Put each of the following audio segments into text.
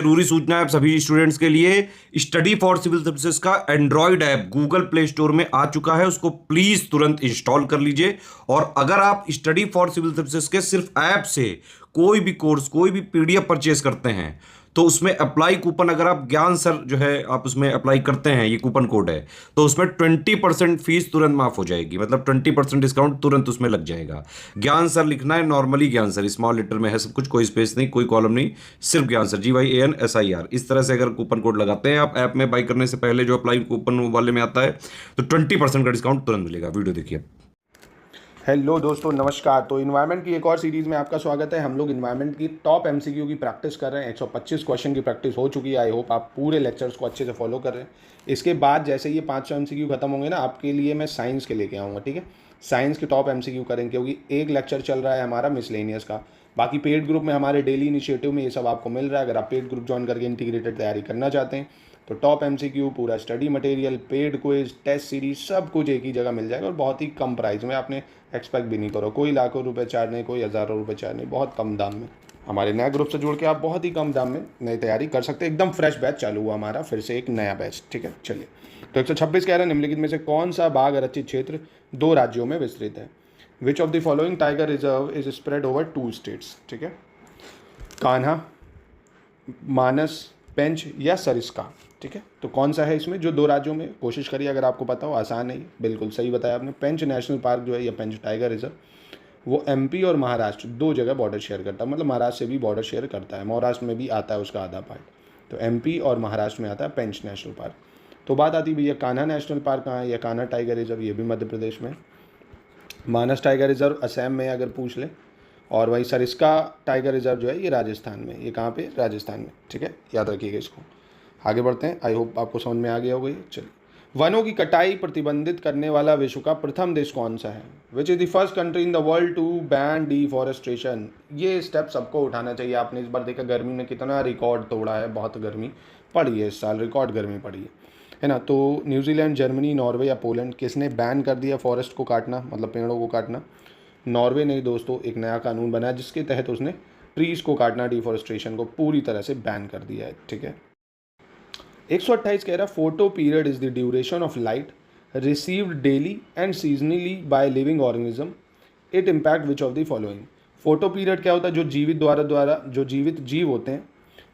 जरूरी सूचना है सभी स्टूडेंट्स के लिए। स्टडी फॉर सिविल सर्विसेज का Android app Google play store में आ चुका है, उसको प्लीज तुरंत इंस्टॉल कर लीजिए। और अगर आप स्टडी फॉर सिविल सर्विसेज के सिर्फ ऐप से कोई भी कोर्स, कोई भी पीडीएफ परचेज करते हैं तो उसमें अप्लाई कूपन, अगर आप ज्ञान सर जो है आप उसमें अप्लाई करते हैं, ये कूपन कोड है, तो उसमें 20% फीस तुरंत माफ हो जाएगी, मतलब 20% डिस्काउंट तुरंत उसमें लग जाएगा। ज्ञान सर लिखना है, नॉर्मली ज्ञान सर स्मॉल लेटर में है सब कुछ, कोई स्पेस नहीं, कोई कॉलम नहीं, सिर्फ ज्ञान सर, GYANSIR। इस तरह से अगर कूपन कोड लगाते हैं आप ऐप में बाई करने से पहले, जो अप्लाई कूपन वाले में आता है, तो 20% का डिस्काउंट तुरंत मिलेगा। वीडियो देखिए। हेलो दोस्तों, नमस्कार। तो इन्वायरमेंट की एक और सीरीज़ में आपका स्वागत है। हम लोग इन्वायरमेंट की टॉप एमसीक्यू की प्रैक्टिस कर रहे हैं। 125 क्वेश्चन की प्रैक्टिस हो चुकी है। आई होप आप पूरे लेक्चर्स को अच्छे से फॉलो कर रहे हैं। इसके बाद जैसे ये 500 एमसीक्यू खत्म होंगे ना, आपके लिए मैं साइंस के लेके आऊँगा, ठीक है। साइंस की टॉप एमसीक्यू करेंगे, क्योंकि एक लेक्चर चल रहा है हमारा मिसलेनियस का। बाकी पेड ग्रुप में हमारे डेली इनिशिएटिव में ये सब आपको मिल रहा है। अगर आप पेड ग्रुप ज्वाइन करके इंटीग्रेटेड तैयारी करना चाहते हैं तो टॉप एमसीक्यू, पूरा study material, paid quiz, test series, सब कुछ एक ही जगह मिल जाएगा और बहुत ही कम प्राइस में। आपने एक्सपेक्ट भी नहीं करो, कोई लाखों रुपए चार्ज नहीं, कोई हज़ारों रुपए चार्ज नहीं, बहुत कम दाम में। हमारे नए ग्रुप से जुड़ के आप बहुत ही कम दाम में नई तैयारी कर सकते हैं। एकदम फ्रेश बैच चालू हुआ हमारा, फिर से एक नया बैच, ठीक है। चलिए, तो 126 कह रहा है, निम्नलिखित में से कौन सा बाघ आरक्षित क्षेत्र 2 राज्यों में विस्तृत है? Which of the following tiger reserve is spread over 2 states? ठीक है, कान्हा, मानस, पेंच या सरिस्का? ठीक है, तो कौन सा है इसमें जो 2 राज्यों में? कोशिश करिए, अगर आपको पता हो। आसान है, बिल्कुल सही बताया आपने। पेंच नेशनल पार्क जो है, या पेंच टाइगर रिजर्व, वो एमपी और महाराष्ट्र 2 जगह बॉर्डर शेयर करता है। मतलब महाराष्ट्र से भी बॉर्डर शेयर करता है, महाराष्ट्र में भी आता है उसका आधा पार्ट। तो एमपी और महाराष्ट्र में आता है पेंच नेशनल पार्क। तो बात आती है भैया, कान्हा नेशनल पार्क कहाँ है, या कान्हा टाइगर रिजर्व, ये भी मध्य प्रदेश में। मानस टाइगर रिजर्व असम में अगर पूछ ले, और वही सरिस्का टाइगर रिजर्व जो है ये राजस्थान में। ये कहाँ पे? राजस्थान में, ठीक है, याद रखिएगा इसको। आगे बढ़ते हैं, आई होप आपको समझ में आ गया होगा ये। चलिए, वनों की कटाई प्रतिबंधित करने वाला विश्व का प्रथम देश कौन सा है? Which is the first country in the world to ban deforestation? ये स्टेप सबको उठाना चाहिए। आपने इस बार देखा गर्मी में कितना रिकॉर्ड तोड़ा है, बहुत गर्मी पड़ी है इस साल, रिकॉर्ड गर्मी पड़ी है ना। तो न्यूजीलैंड, जर्मनी, नॉर्वे या पोलैंड, किसने बैन कर दिया फॉरेस्ट को काटना, मतलब पेड़ों को काटना? नॉर्वे ने दोस्तों एक नया कानून बनाया जिसके तहत उसने ट्रीज़ को काटना, डिफॉरेस्टेशन को पूरी तरह से बैन कर दिया है, ठीक है। 128 कह रहा, photo period is the duration of light received daily and seasonally by living organism. It impact which of the following? Photo period क्या होता है? जो जीवित जीव होते हैं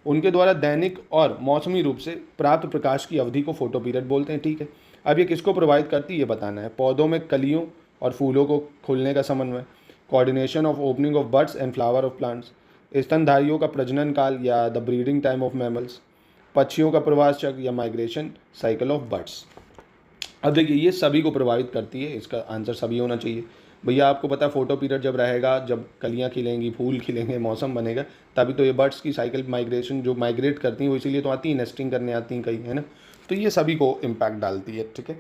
उनके द्वारा दैनिक और मौसमी रूप से प्राप्त प्रकाश की अवधि को फोटो पीरियड बोलते हैं, ठीक है। अब ये किसको प्रोवाइड करती है ये बताना है। पौधों में कलियों और फूलों को खुलने का समन्वय, coordination of opening of birds and flower of plants, स्तनधारियों का प्रजनन काल या the breeding time of mammals, पक्षियों का प्रवास चक्र या माइग्रेशन साइकिल ऑफ बर्ड्स। अब देखिए, ये सभी को प्रभावित करती है, इसका आंसर सभी होना चाहिए। भैया आपको पता है फोटो पीरियड जब रहेगा, जब कलियाँ खिलेंगी, फूल खिलेंगे, मौसम बनेगा, तभी तो ये बर्ड्स की साइकिल, माइग्रेशन जो माइग्रेट करती हैं वो इसीलिए तो आती हैं, नेस्टिंग करने आती हैं कहीं, है ना। तो ये सभी को इम्पैक्ट डालती है, ठीक है।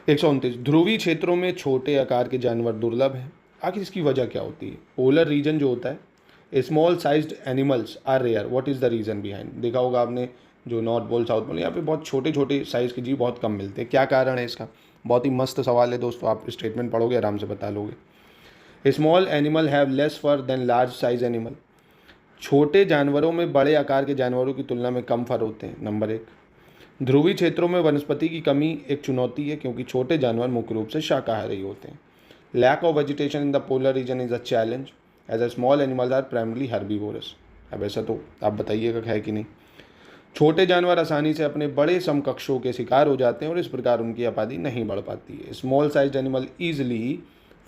129, ध्रुवीय क्षेत्रों में छोटे आकार के जानवर दुर्लभ हैं। आखिर इसकी वजह क्या होती है? पोलर रीजन जो होता है, small sized animals are rare. What is the reason behind? देखा होगा आपने, जो नॉर्थ पोल, साउथ पोल, यहाँ पे बहुत छोटे छोटे साइज़ के जीव बहुत कम मिलते हैं। क्या कारण है इसका? बहुत ही मस्त सवाल है दोस्तों, आप स्टेटमेंट पढ़ोगे आराम से बता लोगे। Small animal have less fur than large size animal. छोटे जानवरों में बड़े आकार के जानवरों की तुलना में कम फर होते हैं, नंबर 1। ध्रुवीय क्षेत्रों में वनस्पति की कमी एक चुनौती है, क्योंकि छोटे जानवर मुख्य रूप से शाकाहारी होते हैं। Lack of vegetation in the polar region is a challenge as a small animals are primarily herbivorous. अब ऐसा तो आप बताइएगा है कि नहीं। छोटे जानवर आसानी से अपने बड़े समकक्षों के शिकार हो जाते हैं और इस प्रकार उनकी आबादी नहीं बढ़ पाती है। Small size animal easily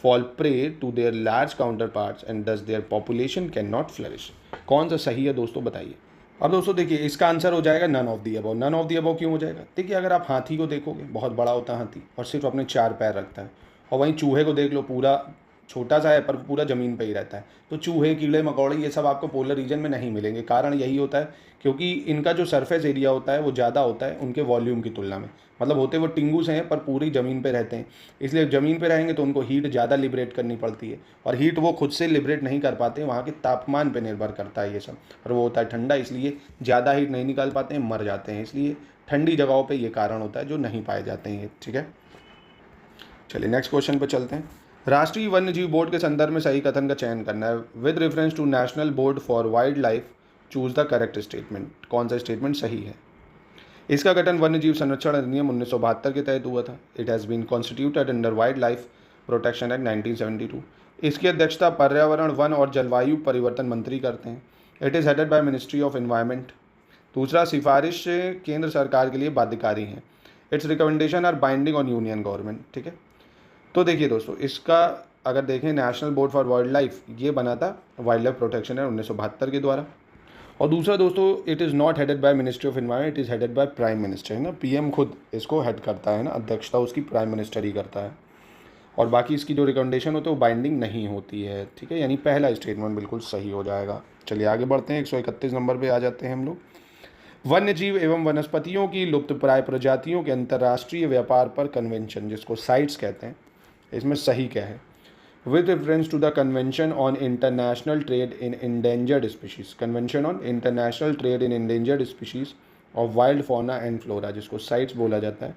fall prey to their large counter parts and thus their population can not flourish. कौन सा सही है दोस्तों, बताइए। अब दोस्तों देखिए, इसका आंसर हो जाएगा none of the above. None of the above क्यों हो जाएगा? देखिए, अगर आप हाथी को देखोगे, बहुत बड़ा होता है हाथी और सिर्फ अपने 4 पैर रखता है, और वहीं चूहे को देख लो, पूरा छोटा सा है पर पूरा ज़मीन पे ही रहता है। तो चूहे, कीड़े मकोड़े ये सब आपको पोलर रीजन में नहीं मिलेंगे। कारण यही होता है क्योंकि इनका जो सरफेस एरिया होता है वो ज़्यादा होता है उनके वॉल्यूम की तुलना में। मतलब होते वो टिंगू से हैं पर पूरी ज़मीन पे रहते हैं, इसलिए ज़मीन पे रहेंगे तो उनको हीट ज़्यादा लिबरेट करनी पड़ती है, और हीट वो खुद से लिबरेट नहीं कर पाते, वहाँ के तापमान पर निर्भर करता है ये सब। और वो होता है ठंडा, इसलिए ज़्यादा हीट नहीं निकाल पाते हैं, मर जाते हैं। इसलिए ठंडी जगहों पर ये कारण होता है जो नहीं पाए जाते हैं, ठीक है। चलिए नेक्स्ट क्वेश्चन पर चलते हैं। राष्ट्रीय वन्यजीव बोर्ड के संदर्भ में सही कथन का चयन करना है। With reference to National Board for Wildlife choose the correct statement, कौन सा स्टेटमेंट सही है। इसका गठन वन्य जीव संरक्षण अधिनियम 1972 के तहत हुआ था। It has been constituted under Wildlife Protection Act 1972। इसकी अध्यक्षता पर्यावरण, वन और जलवायु परिवर्तन मंत्री करते हैं। It is headed by Ministry of Environment. दूसरा, सिफारिश केंद्र सरकार के लिए बाध्यकारी हैं। Its recommendation are binding on Union Government. ठीक है, तो देखिए दोस्तों, इसका अगर देखें National Board for Wildlife, ये बना था वाइल्ड लाइफ प्रोटेक्शन एक्ट 1972 के द्वारा। और दूसरा दोस्तों, it is not headed by Ministry of environment, it is headed by prime minister, है ना। पीएम खुद इसको हेड करता है ना, अध्यक्षता उसकी प्राइम मिनिस्टर ही करता है। और बाकी इसकी जो रिकमेंडेशन होती है वो बाइंडिंग नहीं होती है। ठीक है, यानी पहला स्टेटमेंट बिल्कुल सही हो जाएगा। चलिए आगे बढ़ते हैं, 131 नंबर पे आ जाते हैं हम लोग। वन्य जीव एवं वनस्पतियों की लुप्तप्राय प्रजातियों के अंतर्राष्ट्रीय व्यापार पर कन्वेंशन, जिसको साइट्स कहते हैं, इसमें सही क्या है। With reference to the convention on international trade in endangered species, convention on international trade in endangered species of wild fauna and flora, जिसको साइट्स बोला जाता है।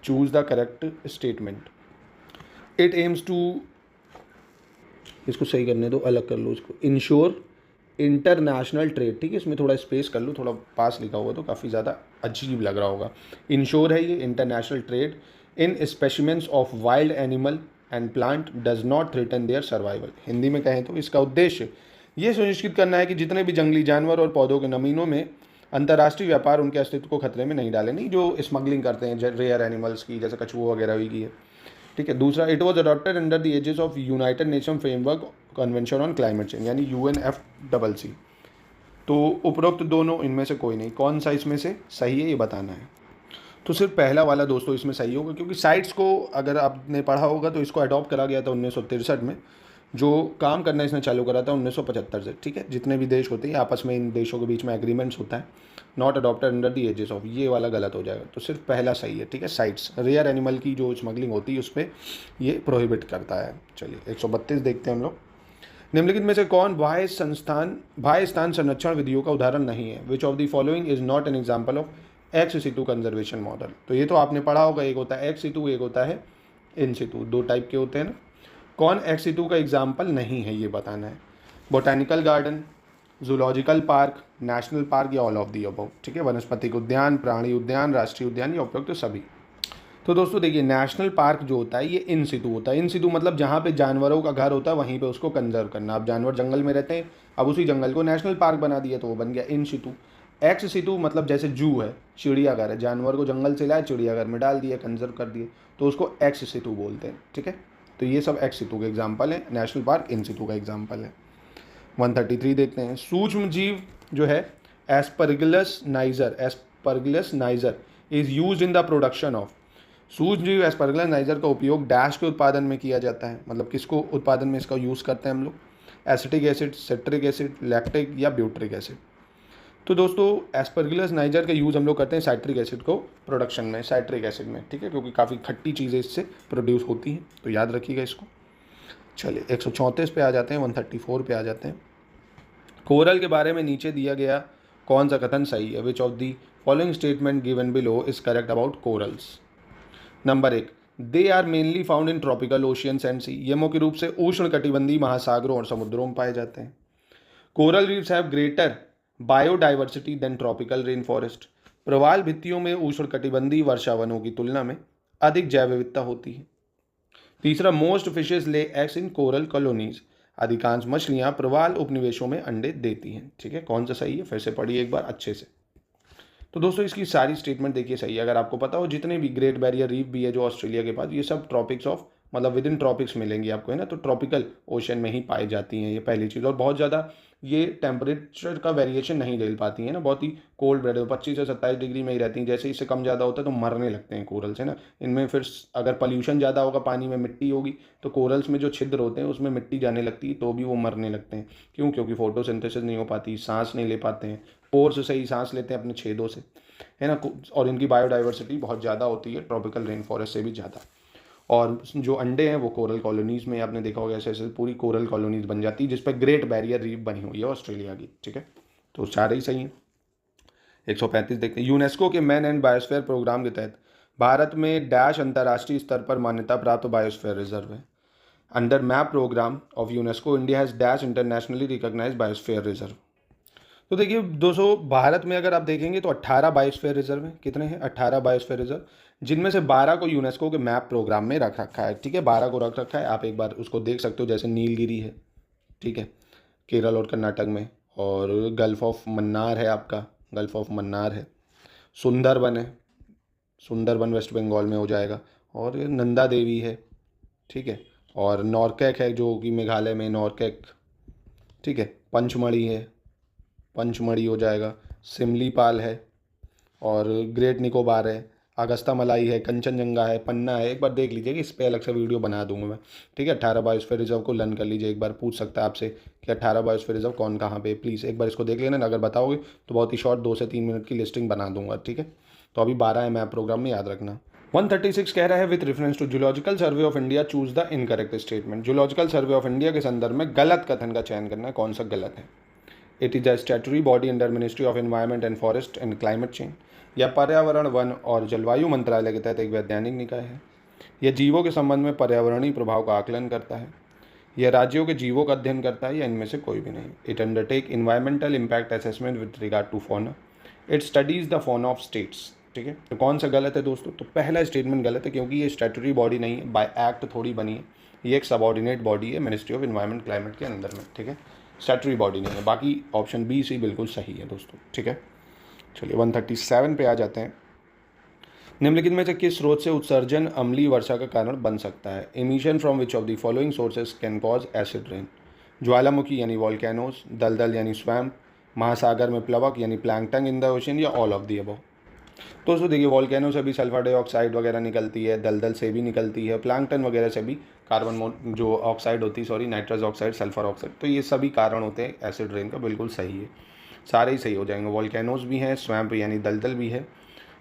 Choose the correct statement. It aims to, इसको सही करने दो, अलग कर लो इसको, इंश्योर इंटरनेशनल ट्रेड। ठीक है, इसमें थोड़ा स्पेस कर लो, थोड़ा पास लिखा होगा तो काफ़ी ज़्यादा अजीब लग रहा होगा। इंश्योर है ये, international trade in specimens of wild animal and plant does not threaten their survival. Hindi में कहें तो इसका उद्देश्य ये सुनिश्चित करना है कि जितने भी जंगली जानवर और पौधों के नमूनों में अंतर्राष्ट्रीय व्यापार उनके अस्तित्व को खतरे में नहीं डाले, नहीं जो स्मगलिंग करते हैं रेयर एनिमल्स की, जैसे कछुआ वगैरह हुई की है। ठीक है, दूसरा, it was adopted under the aegis of United Nation framework convention on climate change, यानी UNFCCC। तो उपरोक्त दोनों इनमें से कोई नहीं, कौन सा इसमें से सही है ये बताना है। तो सिर्फ पहला वाला दोस्तों इसमें सही होगा, क्योंकि साइट्स को अगर आपने पढ़ा होगा तो इसको अडॉप्ट करा गया था 1963 में। जो काम करना इसने चालू करा था 1975 से। ठीक है, जितने भी देश होते हैं आपस में, इन देशों के बीच में एग्रीमेंट्स होता है। Not adopted under the aegis of, ये वाला गलत हो जाएगा। तो सिर्फ पहला सही है। ठीक है, साइट्स रेयर एनिमल की जो स्मगलिंग होती है उस पर ये प्रोहिबिट करता है। चलिए 132 देखते हैं हम लोग। निम्नलिखित में से कौन बाह्य स्थान संरक्षण विधियों का उदाहरण नहीं है। Which of the following is not an example of ex situ conservation model. तो ये तो आपने पढ़ा होगा, एक होता है एक्स सिटू, एक होता है इन सिटू, दो टाइप के होते हैं ना। कौन एक्स सिटू का एग्जाम्पल नहीं है ये बताना है। Botanical garden, zoological park, national park या ऑल ऑफ दी अबव। ठीक है, वनस्पतिक उद्यान, प्राणी उद्यान, राष्ट्रीय उद्यान या उपयुक्त सभी। तो दोस्तों देखिए, नेशनल पार्क जो होता है ये इन सिटू होता है। इन सिटू मतलब जहाँ पे जानवरों का घर होता है वहीं पे उसको कंजर्व करना। अब जानवर जंगल में रहते हैं, अब उसी जंगल को नेशनल पार्क बना दिया तो वो बन गया इन सिटू। एक्स सिटू मतलब जैसे जू है, चिड़ियाघर है, जानवर को जंगल से लाए चिड़ियाघर में डाल दिया, कंजर्व कर दिए, तो उसको एक्स सिटू बोलते हैं। ठीक है, तो ये सब एक्स सिटू के एग्जाम्पल है। नेशनल पार्क इन सिटू का एग्जाम्पल है। 133 देखते हैं। सूक्ष्म जीव जो है Aspergillus niger is used in the production of. सूक्ष्म जीव एस्परगिलस नाइजर का उपयोग डैश के उत्पादन में किया जाता है। मतलब किसको उत्पादन में इसका यूज़ करते हैं हम लोग। Acetic acid, citric acid, lactic या ब्यूट्रिक एसिड। तो दोस्तों एस्परगिलस नाइजर का यूज़ हम लोग करते हैं साइट्रिक एसिड को प्रोडक्शन में, साइट्रिक एसिड में। ठीक है, क्योंकि काफ़ी खट्टी चीज़ें इससे प्रोड्यूस होती हैं, तो याद रखिएगा इसको। चलिए 134 पे आ जाते हैं, 134 पे आ जाते हैं। कोरल के बारे में नीचे दिया गया कौन सा कथन सही है। Which of the following statement given below is correct about corals. Number 1, they are mainly found in tropical oceans and sea. ये मुख्य रूप से उष्ण कटिबंधीय महासागरों और समुद्रों में पाए जाते हैं। Coral reefs have greater biodiversity than tropical rain forest. प्रवाल भित्तियों में उष्ण कटिबंधीय वर्षावनों की तुलना में अधिक जैव विविधता होती है। तीसरा, most fishes lay eggs in coral colonies. अधिकांश मछलियां प्रवाल उपनिवेशों में अंडे देती हैं। ठीक है, कौन सा सही है फिर से पढ़िए एक बार अच्छे से। तो दोस्तों इसकी सारी स्टेटमेंट देखिए सही है। अगर आपको पता हो जितने भी ग्रेट बैरियर रीफ भी है जो ऑस्ट्रेलिया के पास, ये सब ट्रॉपिक्स ऑफ मतलब विद इन ट्रॉपिक्स मिलेंगी आपको, है ना। तो ट्रॉपिकल ओशन में ही पाई जाती हैं ये पहली चीज़। और बहुत ज़्यादा ये टेम्परेचर का वेरिएशन नहीं झेल पाती हैं ना, बहुत ही कोल्ड ब्लड 25 से 27 डिग्री में ही रहती हैं। जैसे इससे कम ज़्यादा होता है तो मरने लगते हैं कोरल्स, है ना। इनमें फिर अगर पॉल्यूशन ज़्यादा होगा, पानी में मिट्टी होगी, तो कोरल्स में जो छिद्र होते हैं उसमें मिट्टी जाने लगती है, तो भी वो मरने लगते हैं। क्यों? क्योंकि फोटोसिंथेसिस नहीं हो पाती, सांस नहीं ले पाते हैं, पोर्स से ही सांस लेते हैं अपने छेदों से, है ना। और इनकी बायोडाइवर्सिटी बहुत ज़्यादा होती है, ट्रॉपिकल रेन फॉरेस्ट से भी ज़्यादा। और जो अंडे हैं वो कोरल कॉलोनीज़ में, आपने देखा होगा ऐसे ऐसे पूरी कोरल कॉलोनीज़ बन जाती है जिस पर ग्रेट बैरियर रीफ बनी हुई है ऑस्ट्रेलिया की। ठीक है, तो सारे ही सही हैं। 135 देखते हैं। यूनेस्को के मैन एंड बायोस्फीयर प्रोग्राम के तहत भारत में डैश अंतर्राष्ट्रीय स्तर पर मान्यता प्राप्त बायोस्फीयर रिजर्व है। Under MAB programme of UNESCO India has dash internationally recognised biosphere reserve. तो देखिए दोस्तों, भारत में अगर आप देखेंगे तो 18 बायोस्फीयर रिजर्व हैं। कितने हैं? 18 बायोस्फीयर रिजर्व, जिनमें से 12 को यूनेस्को के मैप प्रोग्राम में रख रखा है। ठीक है, 12 को रख रखा है, आप एक बार उसको देख सकते हो। जैसे नीलगिरी है, ठीक है, केरल और कर्नाटक में, और गल्फ ऑफ मन्नार है, आपका गल्फ ऑफ मन्नार है, सुंदरबन है, सुंदरबन वेस्ट बंगाल में हो जाएगा, और नंदा देवी है, ठीक है, और नॉर्कैक है जो कि मेघालय में, नॉर्कैक, ठीक है, पंचमढ़ी है, पंचमढ़ी हो जाएगा, सिमलीपाल है, और ग्रेट निकोबार है, अगस्ता मलाई है, कंचनजंगा है, पन्ना है। एक बार देख लीजिए कि इस पर अलग से वीडियो बना दूंगा मैं। ठीक है, 18 बायोस्फीयर रिजर्व को लर्न कर लीजिए। एक बार पूछ सकता है आपसे कि 18 बायोस्फीयर रिजर्व कौन कहाँ पे, प्लीज़ एक बार इसको देख लेना। अगर बताओगे तो बहुत ही शॉर्ट 2 से 3 मिनट की लिस्टिंग बना दूंगा। ठीक है, तो अभी 12 है मैप प्रोग्राम में, याद रखना। 136 कह रहा है with reference to Zoological Survey of India choose the incorrect statement. Zoological Survey of India के संदर्भ में गलत कथन का चयन करना है, कौन सा गलत है। It is the statutory body under ministry of environment and forest and climate change. यह पर्यावरण, वन और जलवायु मंत्रालय के तहत एक वैज्ञानिक निकाय है। यह जीवों के संबंध में पर्यावरणीय प्रभाव का आकलन करता है। यह राज्यों के जीवों का अध्ययन करता है, या इनमें से कोई भी नहीं। It undertake environmental impact assessment with regard to fauna. It studies the fauna of states. ठीक है, तो कौन सा गलत है दोस्तों? तो पहला स्टेटमेंट गलत है, क्योंकि ये स्टैट्यूटरी बॉडी नहीं है, बाय एक्ट थोड़ी बनी है। ये एक सबऑर्डिनेट बॉडी है मिनिस्ट्री ऑफ एनवायरमेंट क्लाइमेट के अंदर में। ठीक है, स्टैट्यूटरी बॉडी नहीं है। बाकी ऑप्शन बी सी बिल्कुल सही है दोस्तों। ठीक है, चलिए 137 पे आ जाते हैं। निम्नलिखित में से किस स्रोत से उत्सर्जन अम्लीय वर्षा का कारण बन सकता है? Emission from which of the following sources can cause acid rain? ज्वालामुखी यानी वॉल्केनोज, दलदल यानी स्वैम्प, महासागर में प्लवक यानी प्लैंकटन इन द ओशन, या ऑल ऑफ दी अबव। दोस्तों देखिए, वॉल्केनो से भी सल्फर डाइऑक्साइड वगैरह निकलती है, दलदल से भी निकलती है, प्लैंकटन वगैरह से भी कार्बन जो ऑक्साइड होती है, sorry nitrous oxide, sulphur oxide, तो ये सभी कारण होते हैं एसिड रेन का। बिल्कुल सही है, सारे ही सही हो जाएंगे। वॉल्केनोज भी हैं, स्वैम्प यानी दलदल भी है,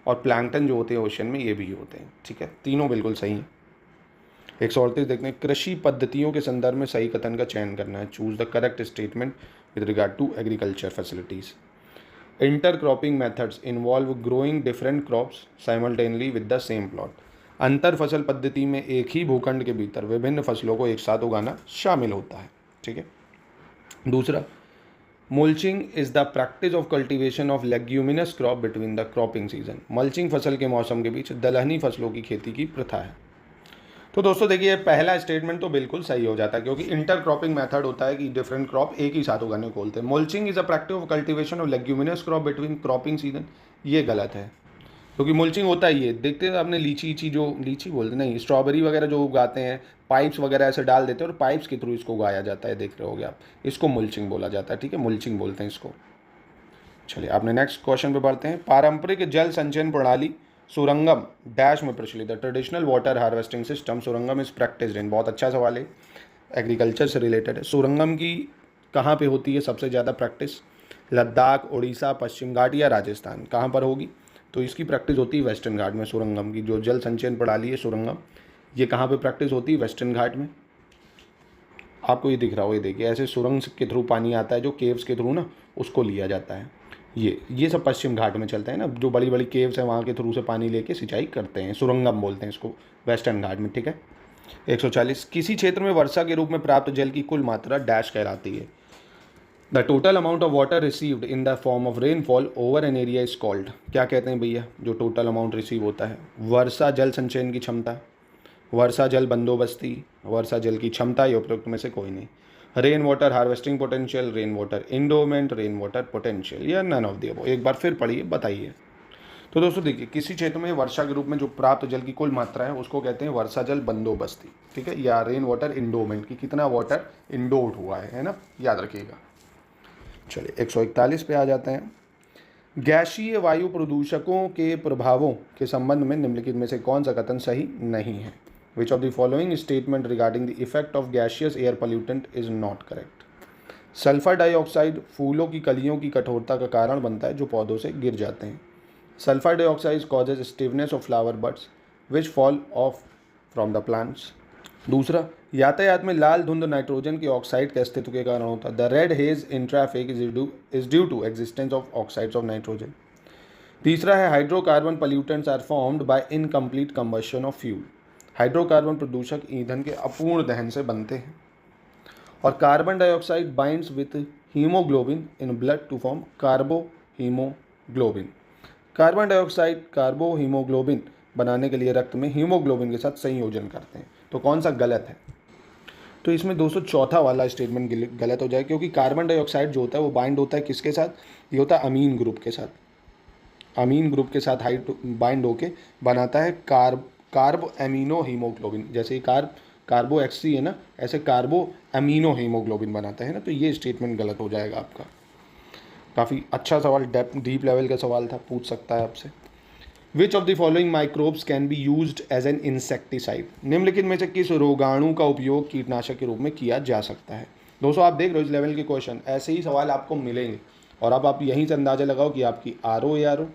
और प्लैंकटन जो होते हैं ओशन में, ये भी होते हैं। ठीक है, तीनों बिल्कुल सही हैं। 138 देखते हैं, कृषि पद्धतियों के संदर्भ में सही कथन का चयन करना है। Choose the correct statement with regard to agriculture facilities. Intercropping methods involve growing different crops simultaneously with the same plot. अंतर फसल पद्धति में एक ही भूखंड के भीतर विभिन्न फसलों को एक साथ उगाना शामिल होता है। ठीक है, दूसरा, mulching is the practice of cultivation of leguminous crop between the cropping season. Mulching फसल के मौसम के बीच दलहनी फसलों की खेती की प्रथा है। तो दोस्तों देखिए, पहला स्टेटमेंट तो बिल्कुल सही हो जाता है, क्योंकि इंटरक्रॉपिंग मेथड होता है कि डिफरेंट क्रॉप एक ही साथ उगाने को बोलते हैं। Mulching is a practice of cultivation of leguminous crop between cropping season, ये गलत है, क्योंकि मल्चिंग होता ही है। देखते हैं आपने लीची जो लीची बोलते नहीं, स्ट्रॉबेरी वगैरह जो उगाते हैं, पाइप्स वगैरह ऐसे डाल देते हैं और पाइप्स के थ्रू इसको उगाया जाता है, देख रहे होगे आप, इसको मल्चिंग बोला जाता है। ठीक है, मल्चिंग बोलते हैं इसको। चलिए आपने नेक्स्ट क्वेश्चन पे बढ़ते हैं। पारंपरिक जल संचयन प्रणाली सुरंगम डैश में प्रचलित है। Traditional water harvesting system surangam is practised in. बहुत अच्छा सवाल है, एग्रीकल्चर से रिलेटेड है। सुरंगम की कहाँ पे होती है सबसे ज़्यादा प्रैक्टिस? लद्दाख, उड़ीसा, पश्चिम घाट या राजस्थान, कहाँ पर होगी? तो इसकी प्रैक्टिस होती है वेस्टर्न घाट में। सुरंगम की जो जल संचयन प्रणाली है सुरंगम, ये कहाँ पे प्रैक्टिस होती है? वेस्टर्न घाट में। आपको ये दिख रहा हो, ये देखिए, ऐसे सुरंग के थ्रू पानी आता है, जो केव्स के थ्रू ना उसको लिया जाता है। ये सब पश्चिम घाट में चलता है ना, जो बड़ी बड़ी केव्स हैं वहाँ के थ्रू से पानी लेके सिंचाई करते हैं, सुरंगम बोलते हैं इसको, वेस्टर्न घाट में। ठीक है, 140, किसी क्षेत्र में वर्षा के रूप में प्राप्त जल की कुल मात्रा डैश कहलाती है। The total amount of water received in the form of rainfall over an area is called. क्या कहते हैं भैया, जो टोटल अमाउंट रिसीव होता है? वर्षा जल संचयन की क्षमता, वर्षा जल बंदोबस्ती, वर्षा जल की क्षमता, या उपरोक्त में से कोई नहीं। Rain water harvesting potential, rain water endowment, rain water potential, या नन ऑफ द अबव। एक बार फिर पढ़िए, बताइए। तो दोस्तों देखिए, किसी क्षेत्र में वर्षा के रूप में जो प्राप्त जल की कुल मात्रा है उसको कहते हैं वर्षा जल बंदोबस्ती। ठीक है, या रेन वाटर इंडोमेंट, की कितना वाटर इंडोर्ड हुआ है ना, याद रखिएगा। चलिए 141 पे आ जाते हैं। गैसीय वायु प्रदूषकों के प्रभावों के संबंध में निम्नलिखित में से कौन सा कथन सही नहीं है? Which of the following statement regarding the effect of gaseous air pollutant is not correct? Sulphur dioxide फूलों की कलियों की कठोरता का कारण बनता है जो पौधों से गिर जाते हैं। Sulphur dioxide causes stiffness of flower buds which fall of from the plants. दूसरा, यातायात में लाल धुंध नाइट्रोजन के ऑक्साइड के अस्तित्व के कारण होता है। The red haze in traffic is due to existence of oxides of nitrogen. तीसरा है, hydrocarbon pollutants are formed by incomplete combustion of fuel. Hydrocarbon प्रदूषक ईंधन के अपूर्ण दहन से बनते हैं। और carbon dioxide binds with haemoglobin in blood to form carbohaemoglobin. Carbon dioxide carbohaemoglobin बनाने के लिए रक्त में हीमोग्लोबिन के साथ संयोजन करते हैं। तो कौन सा गलत है? तो इसमें दोस्तों चौथा वाला स्टेटमेंट गलत हो जाए, क्योंकि कार्बन डाइऑक्साइड जो होता है वो बाइंड होता है किसके साथ? ये होता है अमीन ग्रुप के साथ। अमीन ग्रुप के साथ बाइंड होके बनाता है कार्ब एमिनो हीमोग्लोबिन। जैसे ही कार्बो एक्सी है ना, ऐसे कार्बो एमिनो हीमोग्लोबिन बनाता है ना। तो ये स्टेटमेंट गलत हो जाएगा आपका। काफ़ी अच्छा सवाल, डीप लेवल का सवाल था, पूछ सकता है आपसे। Which of the following microbes can be used as an insecticide? निम्नलिखित में से किस रोगाणु का उपयोग कीटनाशक के रूप में किया जा सकता है? दोस्तों आप देख रहे हो इस लेवल के क्वेश्चन, ऐसे ही सवाल आपको मिलेंगे और अब आप यहीं से अंदाज़ा लगाओ कि आपकी RO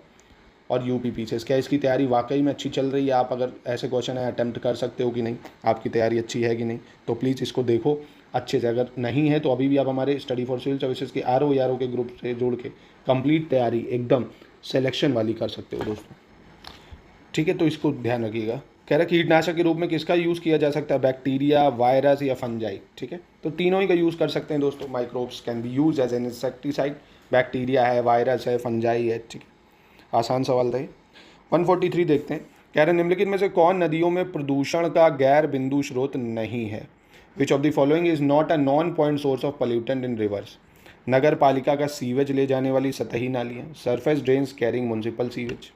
और UPPCS क्या इसकी तैयारी वाकई में अच्छी चल रही है। आप अगर ऐसे क्वेश्चन है अटैम्प्ट कर सकते हो कि नहीं, आपकी तैयारी अच्छी है कि नहीं। तो प्लीज़ इसको देखो अच्छे से। अगर नहीं है तो अभी भी आप हमारे स्टडी फॉर सिविल सर्विसेज के RO के ग्रुप से जुड़ के कंप्लीट तैयारी एकदम सिलेक्शन वाली कर सकते हो दोस्तों, ठीक है। तो इसको ध्यान रखिएगा। कह रहा कीटनाशक के रूप में किसका यूज़ किया जा सकता है? बैक्टीरिया, वायरस या फंजाई, ठीक है। तो तीनों ही का यूज़ कर सकते हैं दोस्तों। Microbes can be use as an insecticide. Bacteria है, वायरस है, फंजाई है, ठीक है। आसान सवाल रहे। 143 देखते हैं। कह रहे निम्नलिखित में से कौन नदियों में प्रदूषण का गैर बिंदु स्रोत नहीं है? Which of the following is not a non point source of pollutant in rivers? नगर पालिका का सीवेज ले जाने वाली सतही नालियाँ, surface drains carrying municipal sewage,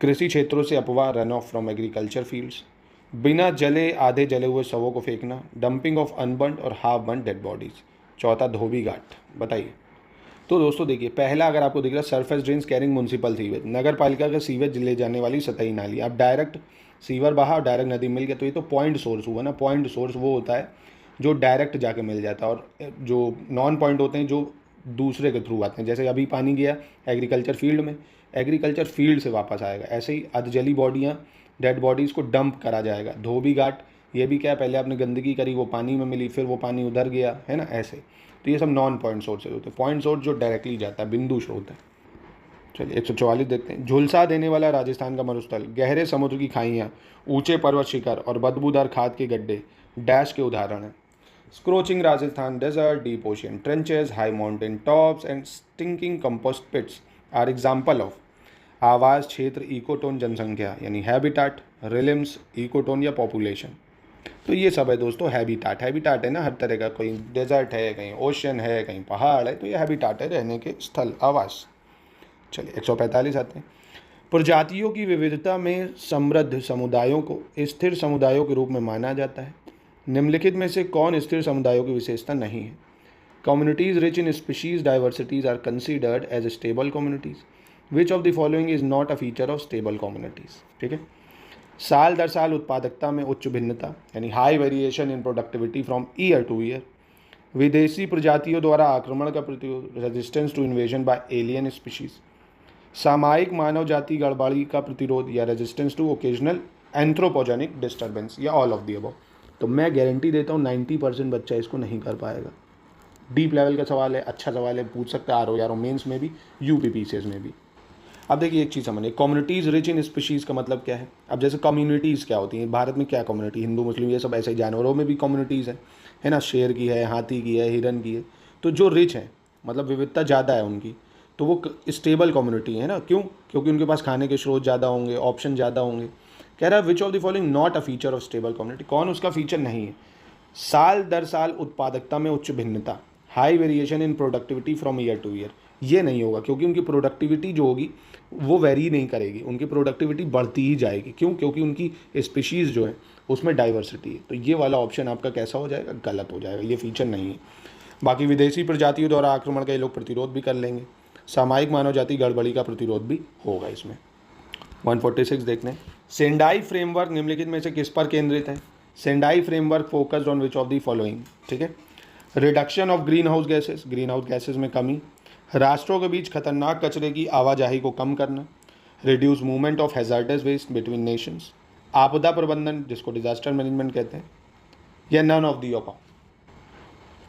कृषि क्षेत्रों से अपवाह run off from agriculture fields, बिना जले आधे जले हुए शवों को फेंकना, डंपिंग ऑफ अनबर्न्ड और हाफ बर्न डेड बॉडीज, चौथा धोबी घाट। बताइए। तो दोस्तों देखिए, पहला अगर आपको दिख रहा है surface drains carrying municipal sewage, नगर पालिका का सीवेज ले जाने वाली सतही नाली। अब डायरेक्ट सीवर बहा और डायरेक्ट नदी मिल गया, तो ये तो पॉइंट सोर्स हुआ ना। पॉइंट सोर्स वो होता है जो डायरेक्ट जाके मिल जाता है, और जो नॉन पॉइंट होते हैं जो दूसरे के थ्रू आते हैं। जैसे अभी पानी गया एग्रीकल्चर फील्ड में, एग्रीकल्चर फील्ड से वापस आएगा। ऐसे ही अधजली बॉडियाँ, डेड बॉडीज़ को डंप करा जाएगा। धोबी घाट ये भी क्या है, पहले आपने गंदगी करी, वो पानी में मिली, फिर वो पानी उधर गया, है ना, ऐसे। तो ये सब नॉन पॉइंट सोर्सेज होते हैं। पॉइंट सोर्स जो डायरेक्टली जाता है, बिंदु स्रोत है। चलिए 144 देखते हैं। झुलसा देने वाला राजस्थान का मरुस्थल, गहरे समुद्र की खाइयाँ, ऊंचे पर्वत शिखर और बदबूदार खाद के गड्ढे डैश के उदाहरण हैं। Scorching Rajasthan desert, deep ocean trenches, high mountain tops and stinking compost pits are example of आवास क्षेत्र, इकोटोन, जनसंख्या यानी हैबिटाट, रिलिम्स, इकोटोन या पॉपुलेशन। तो ये सब है दोस्तों हैबिटाट। हैबिटाट है ना हर तरह का, कोई डेजर्ट है, कहीं ओशन है, कहीं पहाड़ है, तो ये हैबिटाट है, रहने के स्थल, आवास। चलिए 145 आते हैं। प्रजातियों की विविधता में समृद्ध समुदायों को स्थिर समुदायों के रूप में माना जाता है। निम्नलिखित में से कौन स्थिर समुदायों की विशेषता नहीं है? Communities rich in species diversities are considered as stable communities. Which of the following is not a feature of stable communities? ठीक है। साल दर साल उत्पादकता में उच्च भिन्नता यानी high variation in productivity from year to year. विदेशी प्रजातियों द्वारा आक्रमण का प्रतिरोध, resistance to invasion by alien species. सामायिक मानव जाति गड़बड़ी का प्रतिरोध या resistance to occasional anthropogenic disturbance, या ऑल ऑफ दी अबव। तो मैं गारंटी देता हूँ 90% बच्चा इसको नहीं कर पाएगा। डीप लेवल का सवाल है, अच्छा सवाल है, पूछ सकता है RO मेंस में भी, UPPCS में भी। अब देखिए एक चीज़ समझिए, कम्युनिटीज़ रिच इन स्पीशीज़ का मतलब क्या है? अब जैसे कम्युनिटीज़ क्या होती हैं भारत में, क्या कम्युनिटी, हिंदू मुस्लिम ये सब ऐसे ही, जानवरों में भी कम्युनिटीज़ है ना, शेर की है, हाथी की है, हिरन की है। तो जो रिच है मतलब विविधता ज़्यादा है उनकी, तो वो स्टेबल कम्युनिटी है ना। क्यों? क्योंकि उनके पास खाने के स्रोत ज़्यादा होंगे, ऑप्शन ज़्यादा होंगे। कह रहा है which of the following not a feature of stable community? कौन उसका फीचर नहीं है? साल दर साल उत्पादकता में उच्च भिन्नता, high variation in productivity from year to year, ये नहीं होगा क्योंकि उनकी प्रोडक्टिविटी जो होगी वो वेरी नहीं करेगी, उनकी प्रोडक्टिविटी बढ़ती ही जाएगी। क्यों? क्योंकि उनकी स्पीशीज़ जो है उसमें डाइवर्सिटी है। तो ये वाला ऑप्शन आपका कैसा हो जाएगा? गलत हो जाएगा, ये फीचर नहीं है। बाकी विदेशी प्रजातियों द्वारा आक्रमण का ये लोग प्रतिरोध भी कर लेंगे। सामायिक मानव जाति गड़बड़ी का प्रतिरोध भी होगा इसमें। 146 देखते हैं। सेंडाई फ्रेमवर्क निम्नलिखित में से किस पर केंद्रित है? Sendai framework focused on which of the following? ठीक है। Reduction of green house gases, green house gases में कमी, राष्ट्रों के बीच खतरनाक कचरे की आवाजाही को कम करना, reduce movement of hazardous waste between nations, आपदा प्रबंधन जिसको डिजास्टर मैनेजमेंट कहते हैं, या नन ऑफ दी अबव।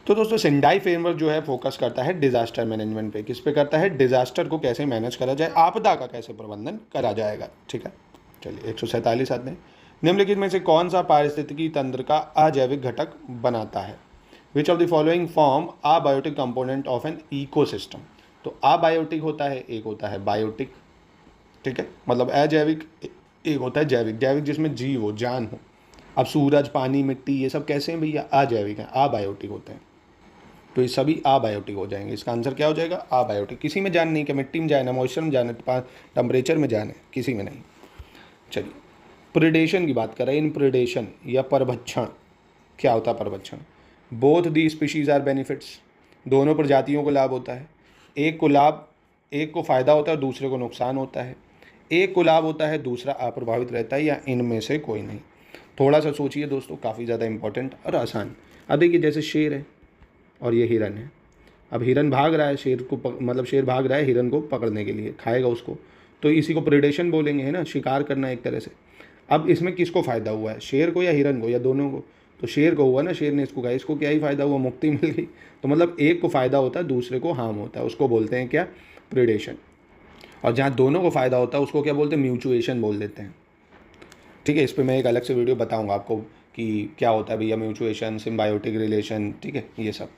तो दोस्तों सेंडाई फ्रेमवर्क जो है फोकस करता है डिजास्टर मैनेजमेंट पे। किस पे करता है? डिजास्टर को कैसे मैनेज करा जाए, आपदा का कैसे प्रबंधन करा जाएगा। ठीक है। चलिए 147 आते हैं। निम्नलिखित में से कौन सा पारिस्थितिकी तंत्र का अजैविक घटक बनाता है? Which of the following form abiotic component of an ecosystem. तो अबायोटिक होता है, एक होता है बायोटिक, ठीक है, मतलब अजैविक, एक होता है जैविक। जैविक जिसमें जीव हो, जान हो। अब सूरज, पानी, मिट्टी ये सब कैसे हैं भैया? अजैविक हैं, अबायोटिक होते हैं। तो ये सभी अबायोटिक हो जाएंगे। इसका आंसर क्या हो जाएगा? अबायोटिक। किसी में जान नहीं कि मिट्टी में जाना, मॉइस्चर में जाना, टेम्परेचर में जाना है, किसी में नहीं। चलिए, प्रिडेशन की बात कर रहे हैं। इन प्रिडेशन या परभक्षण, क्या होता है परभक्षण? Both the species are benefits, दोनों प्रजातियों को लाभ होता है। एक को लाभ, एक को फ़ायदा होता है, दूसरे को नुकसान होता है। एक को लाभ होता है, दूसरा अप्रभावित रहता है, या इनमें से कोई नहीं। थोड़ा सा सोचिए दोस्तों, काफ़ी ज़्यादा इंपॉर्टेंट और आसान। अब देखिए, जैसे शेर है और ये हिरन है। अब हिरन भाग रहा है, शेर को मतलब शेर भाग रहा है हिरन को पकड़ने के लिए, खाएगा उसको, तो इसी को प्रेडेशन बोलेंगे, है ना, शिकार करना एक तरह से। अब इसमें किसको फ़ायदा हुआ है? शेर को या हिरन को, या दोनों को? तो शेर को हुआ ना, शेर ने इसको खाया, इसको क्या ही फ़ायदा हुआ? मुक्ति मिल गई। तो मतलब एक को फ़ायदा होता है, दूसरे को हार्म होता है, उसको बोलते हैं क्या? प्रेडेशन। और जहाँ दोनों को फ़ायदा होता है उसको क्या बोलते हैं? म्यूचुएशन बोल देते हैं। ठीक है, इस पर मैं एक अलग से वीडियो बताऊँगा आपको कि क्या होता है भैया म्यूचुएशन, सिम्बायोटिक रिलेशन, ठीक है, ये सब।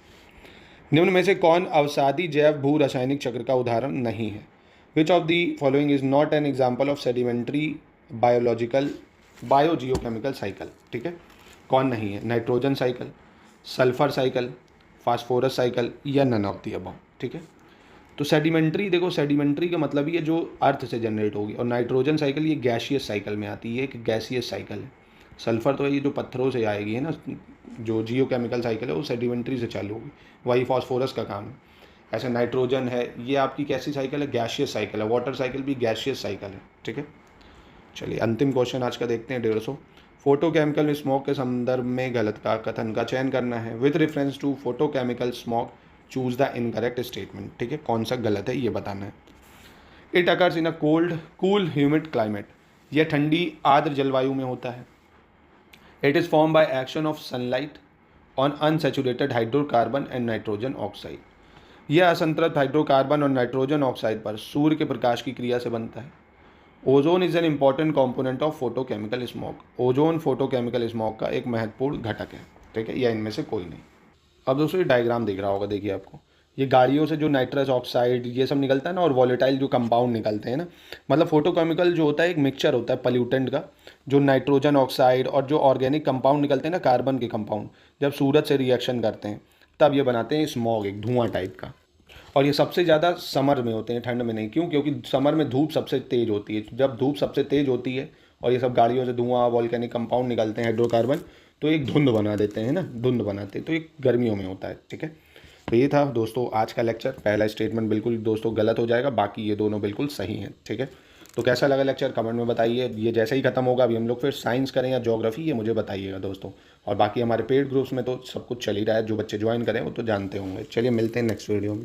निम्न में से कौन अवसादी जैव भू रासायनिक चक्र का उदाहरण नहीं है? Which of the following is not an example of sedimentary biological biogeochemical cycle? ठीक है, कौन नहीं है? Nitrogen cycle, sulphur cycle, phosphorus cycle, या नन ऑफ दी अबव? ठीक है, तो सेडिमेंट्री, देखो सेडिमेंट्री का मतलब ये जो अर्थ से जनरेट होगी, और नाइट्रोजन साइकिल ये गैसियस साइकिल में आती है, एक गैसियस साइकिल है। सल्फर तो ये जो पत्थरों से आएगी, है ना, जो जियोकेमिकल साइकिल है वो सेडिमेंट्री से चालू होगी, वही फास्फोरस का काम है। ऐसे नाइट्रोजन है, ये आपकी कैसी साइकिल है? गैसियस साइकिल है। वाटर साइकिल भी गैसियस साइकिल है, ठीक है। चलिए, अंतिम क्वेश्चन आज का देखते हैं, 150। फोटोकेमिकल स्मोक के संदर्भ में गलत का कथन का चयन करना है। With reference to photochemical smoke choose the incorrect statement. ठीक है, कौन सा गलत है ये बताना है। It occurs in a cold cool humid climate, यह ठंडी आर्द्र जलवायु में होता है। It is form by action of sunlight on unsaturated hydrocarbon and nitrogen oxide. यह असंतृप्त हाइड्रोकार्बन और नाइट्रोजन ऑक्साइड पर सूर्य के प्रकाश की क्रिया से बनता है। Ozone is an important component of photochemical smoke. Ozone photochemical smoke का एक महत्वपूर्ण घटक है, ठीक है, या इनमें से कोई नहीं। अब दोस्तों ये डायग्राम दिख रहा होगा, देखिए आपको, ये गाड़ियों से जो नाइट्रस ऑक्साइड ये सब निकलता है ना, और वॉलेटाइल जो कंपाउंड निकलते हैं ना, मतलब फोटोकेमिकल जो होता है एक मिक्सचर होता है पल्यूटेंट का, जो नाइट्रोजन ऑक्साइड और जो ऑर्गेनिक कंपाउंड निकलते हैं ना, कार्बन के कंपाउंड, जब सूरज से रिएक्शन करते हैं तब ये बनाते हैं स्मॉग, एक धुआं टाइप का। और ये सबसे ज़्यादा समर में होते हैं, ठंड में नहीं। क्यों? क्योंकि समर में धूप सबसे तेज़ होती है। जब धूप सबसे तेज़ होती है और ये सब गाड़ियों से धुआं, वॉल्केनिक कंपाउंड निकलते हैं, हाइड्रोकार्बन, तो एक धुंध बना देते हैं ना, धुंध बनाते हैं, तो एक गर्मियों में होता है, ठीक है। तो ये था दोस्तों आज का लेक्चर। पहला स्टेटमेंट बिल्कुल दोस्तों गलत हो जाएगा, बाकी ये दोनों बिल्कुल सही हैं, ठीक है। तो कैसा लगा लेक्चर कमेंट में बताइए। ये जैसे ही खत्म होगा, अभी हम लोग फिर साइंस करें या ज्योग्राफी, ये मुझे बताइएगा दोस्तों। और बाकी हमारे पेड ग्रुप्स में तो सब कुछ चल ही रहा है, जो बच्चे ज्वाइन करें वो तो जानते होंगे। चलिए मिलते हैं नेक्स्ट वीडियो में।